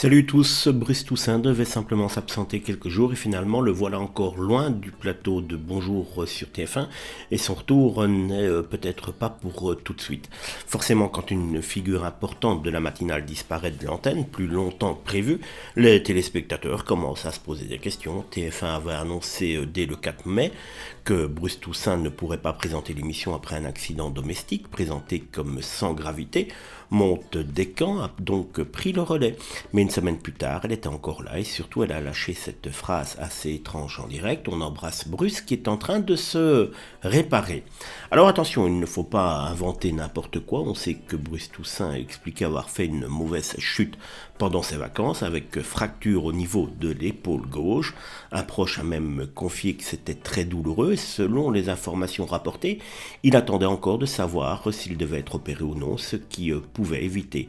Salut tous, Brice Toussaint devait simplement s'absenter quelques jours et finalement le voilà encore loin du plateau de Bonjour sur TF1 et son retour n'est peut-être pas pour tout de suite. Forcément quand une figure importante de la matinale disparaît de l'antenne plus longtemps que prévu, les téléspectateurs commencent à se poser des questions. TF1 avait annoncé dès le 4 mai que Brice Toussaint ne pourrait pas présenter l'émission après un accident domestique présenté comme sans gravité. Monte Descamps a donc pris le relais. Mais une semaine plus tard, elle était encore là et surtout elle a lâché cette phrase assez étrange en direct. On embrasse Bruce qui est en train de se réparer. Alors attention, il ne faut pas inventer n'importe quoi. On sait que Bruce Toussaint a expliqué avoir fait une mauvaise chute pendant ses vacances avec fracture au niveau de l'épaule gauche. Un proche a même confié que c'était très douloureux. Selon les informations rapportées, il attendait encore de savoir s'il devait être opéré ou non, ce qui pouvait éviter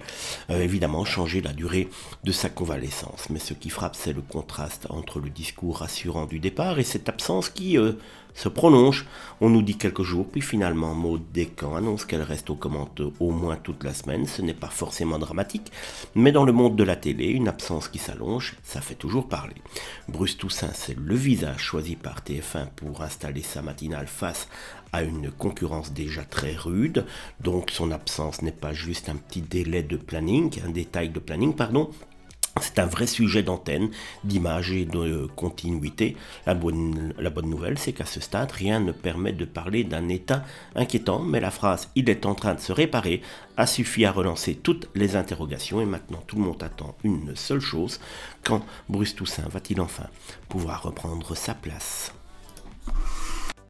évidemment changer la durée de sa convalescence. Mais ce qui frappe, c'est le contraste entre le discours rassurant du départ et cette absence qui se prolonge. On nous dit quelques jours, puis finalement Maud Descamps annonce qu'elle reste aux commandes au moins toute la semaine. Ce n'est pas forcément dramatique, mais dans le monde de la télé, une absence qui s'allonge, ça fait toujours parler. Bruce Toussaint, c'est le visage choisi par TF1 pour installer sa matinale face à une concurrence déjà très rude. Donc son absence n'est pas juste un petit délai de planning, un détail de planning, pardon. C'est un vrai sujet d'antenne, d'image et de continuité. La bonne nouvelle, c'est qu'à ce stade, rien ne permet de parler d'un état inquiétant, mais la phrase « il est en train de se réparer » a suffi à relancer toutes les interrogations et maintenant tout le monde attend une seule chose, quand Bruce Toussaint va-t-il enfin pouvoir reprendre sa place ?